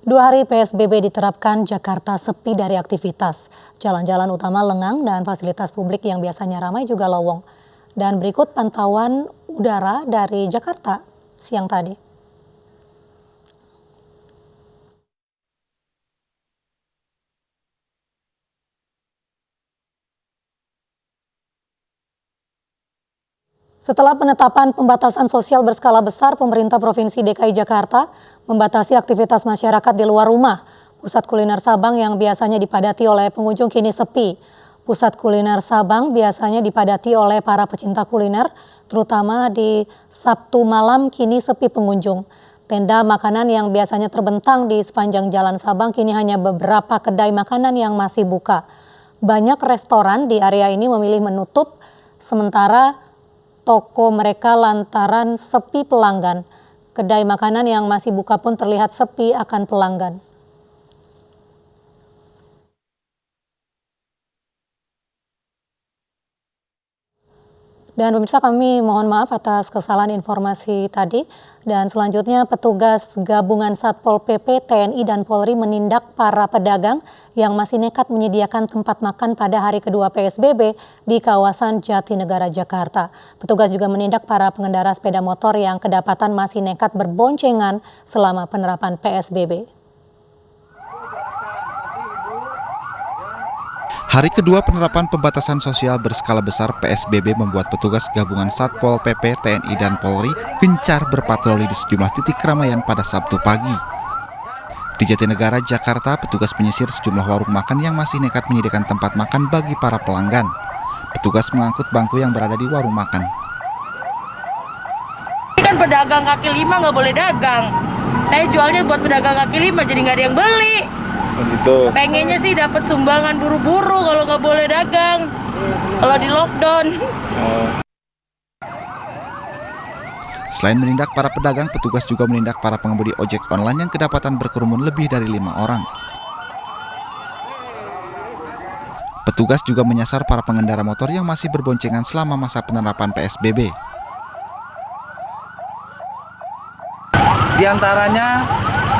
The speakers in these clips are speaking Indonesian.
2 hari PSBB diterapkan, Jakarta sepi dari aktivitas. Jalan-jalan utama lengang dan fasilitas publik yang biasanya ramai juga lowong. Dan berikut pantauan udara dari Jakarta siang tadi. Setelah penetapan pembatasan sosial berskala besar, pemerintah Provinsi DKI Jakarta membatasi aktivitas masyarakat di luar rumah. Pusat kuliner Sabang yang biasanya dipadati oleh pengunjung kini sepi. Pusat kuliner Sabang biasanya dipadati oleh para pecinta kuliner, terutama di Sabtu malam kini sepi pengunjung. Tenda makanan yang biasanya terbentang di sepanjang Jalan Sabang kini hanya beberapa kedai makanan yang masih buka. Banyak restoran di area ini memilih menutup, sementara toko mereka lantaran sepi pelanggan. Kedai makanan yang masih buka pun terlihat sepi akan pelanggan. Dan pemirsa, kami mohon maaf atas kesalahan informasi tadi. Dan selanjutnya petugas gabungan Satpol PP, TNI dan Polri menindak para pedagang yang masih nekat menyediakan tempat makan pada hari kedua PSBB di kawasan Jatinegara, Jakarta. Petugas juga menindak para pengendara sepeda motor yang kedapatan masih nekat berboncengan selama penerapan PSBB. Hari kedua penerapan pembatasan sosial berskala besar PSBB membuat petugas gabungan Satpol PP, TNI, dan Polri gencar berpatroli di sejumlah titik keramaian pada Sabtu pagi. Di Jatinegara, Jakarta, petugas menyisir sejumlah warung makan yang masih nekat menyediakan tempat makan bagi para pelanggan. Petugas mengangkut bangku yang berada di warung makan. Ini kan pedagang kaki lima nggak boleh dagang. Saya jualnya buat pedagang kaki lima, jadi nggak ada yang beli. Gitu. Pengennya sih dapat sumbangan buru-buru kalau nggak boleh dagang, kalau di lockdown. Selain menindak para pedagang, petugas juga menindak para pengemudi ojek online yang kedapatan berkerumun lebih dari 5 orang. Petugas juga menyasar para pengendara motor yang masih berboncengan selama masa penerapan PSBB. Di antaranya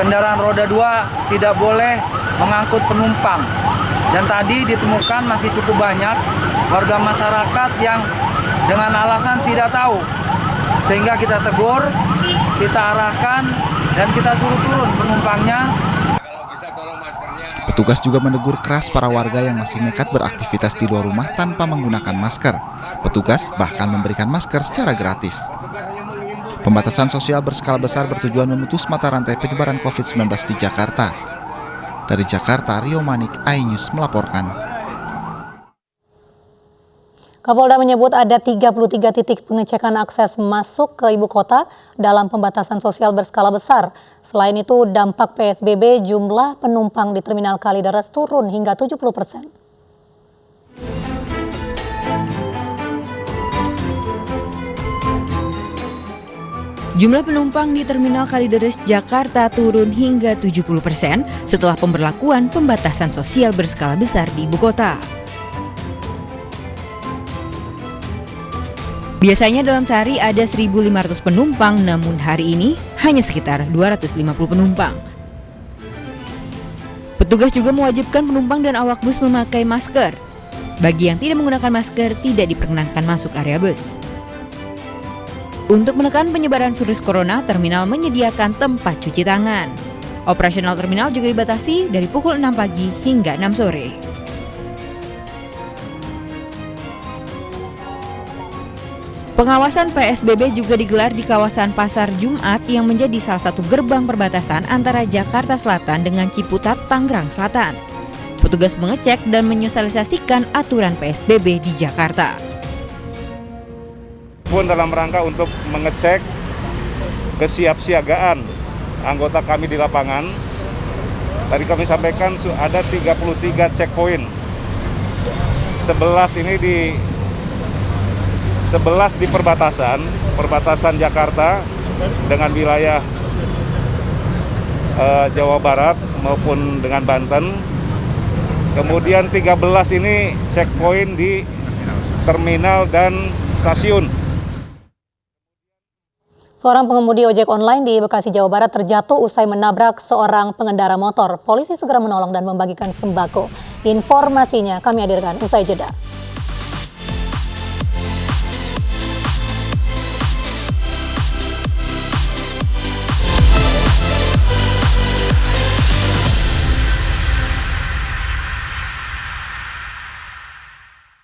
kendaraan roda 2 tidak boleh mengangkut penumpang. Dan tadi ditemukan masih cukup banyak warga masyarakat yang dengan alasan tidak tahu. Sehingga kita tegur, kita arahkan, dan kita suruh turun penumpangnya. Petugas juga menegur keras para warga yang masih nekat beraktivitas di luar rumah tanpa menggunakan masker. Petugas bahkan memberikan masker secara gratis. Pembatasan sosial berskala besar bertujuan memutus mata rantai penyebaran COVID-19 di Jakarta. Dari Jakarta, Rio Manik, iNews melaporkan. Kapolda menyebut ada 33 titik pengecekan akses masuk ke ibu kota dalam pembatasan sosial berskala besar. Selain itu, dampak PSBB jumlah penumpang di Terminal Kalideres turun hingga 70%. Jumlah penumpang di Terminal Kalideres, Jakarta turun hingga 70% setelah pemberlakuan pembatasan sosial berskala besar di ibu kota. Biasanya dalam sehari ada 1.500 penumpang, namun hari ini hanya sekitar 250 penumpang. Petugas juga mewajibkan penumpang dan awak bus memakai masker. Bagi yang tidak menggunakan masker, tidak diperkenankan masuk area bus. Untuk menekan penyebaran virus corona, terminal menyediakan tempat cuci tangan. Operasional terminal juga dibatasi dari pukul 6 pagi hingga 6 sore. Pengawasan PSBB juga digelar di kawasan Pasar Jumat yang menjadi salah satu gerbang perbatasan antara Jakarta Selatan dengan Ciputat, Tangerang Selatan. Petugas mengecek dan menyosialisasikan aturan PSBB di Jakarta. Pun dalam rangka untuk mengecek kesiapsiagaan anggota kami di lapangan. Tadi kami sampaikan ada 33 checkpoint. 11 di perbatasan Jakarta dengan wilayah Jawa Barat maupun dengan Banten. Kemudian 13 ini checkpoint di terminal dan stasiun. Seorang pengemudi ojek online di Bekasi, Jawa Barat terjatuh usai menabrak seorang pengendara motor. Polisi segera menolong dan membagikan sembako. Informasinya kami hadirkan usai jeda.